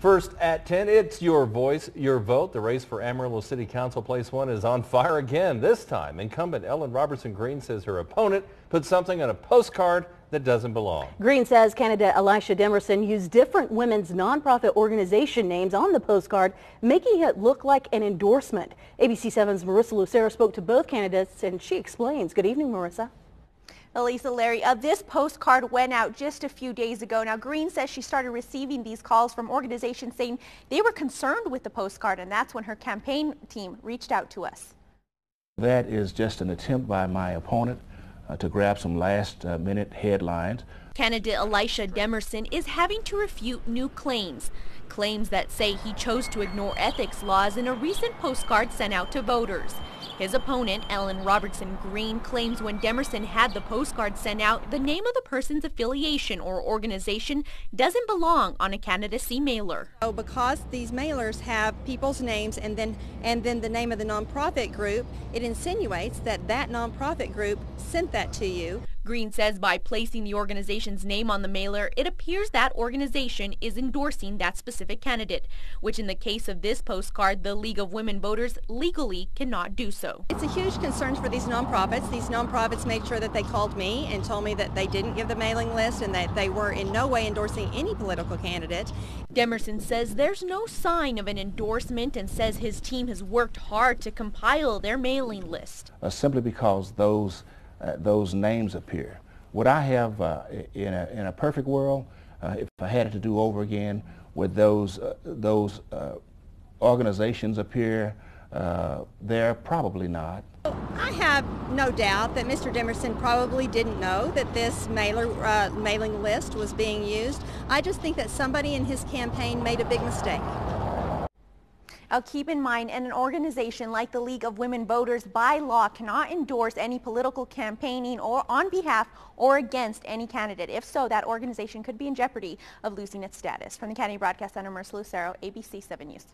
First at 10, it's your voice, your vote. The race for Amarillo City Council Place 1 is on fire again. This time, incumbent Ellen Robertson Green says her opponent put something on a postcard that doesn't belong. Green says candidate Elisha Demerson used different women's nonprofit organization names on the postcard, making it look like an endorsement. ABC 7's Marissa Lucero spoke to both candidates and she explains. Good evening, Marissa. Elisa, Larry, this postcard went out just a few days ago. Now, Green says she started receiving these calls from organizations saying they were concerned with the postcard, and that's when her campaign team reached out to us. That is just an attempt by my opponent to grab some last-minute headlines. Candidate Elisha Demerson is having to refute new claims that say he chose to ignore ethics laws in a recent postcard sent out to voters. His opponent, Ellen Robertson Green, claims when Demerson had the postcard sent out, the name of the person's affiliation or organization doesn't belong on a candidacy mailer. Oh, because these mailers have people's names and then the name of the nonprofit group, it insinuates that that nonprofit group sent that to you. Green says by placing the organization's name on the mailer, it appears that organization is endorsing that specific candidate, which in the case of this postcard, the League of Women Voters legally cannot do so. It's a huge concern for these nonprofits. These nonprofits made sure that they called me and told me that they didn't give the mailing list and that they were in no way endorsing any political candidate. Demerson says there's no sign of an endorsement and says his team has worked hard to compile their mailing list. Simply because those names appear. Would I have, in a perfect world, if I had it to do over again, would those organizations appear there? Probably not. I have no doubt that Mr. Demerson probably didn't know that this mailing list was being used. I just think that somebody in his campaign made a big mistake. Now, keep in mind, an organization like the League of Women Voters by law cannot endorse any political campaigning or on behalf or against any candidate. If so, that organization could be in jeopardy of losing its status. From the County Broadcast Center, Marissa Lucero, ABC 7 News.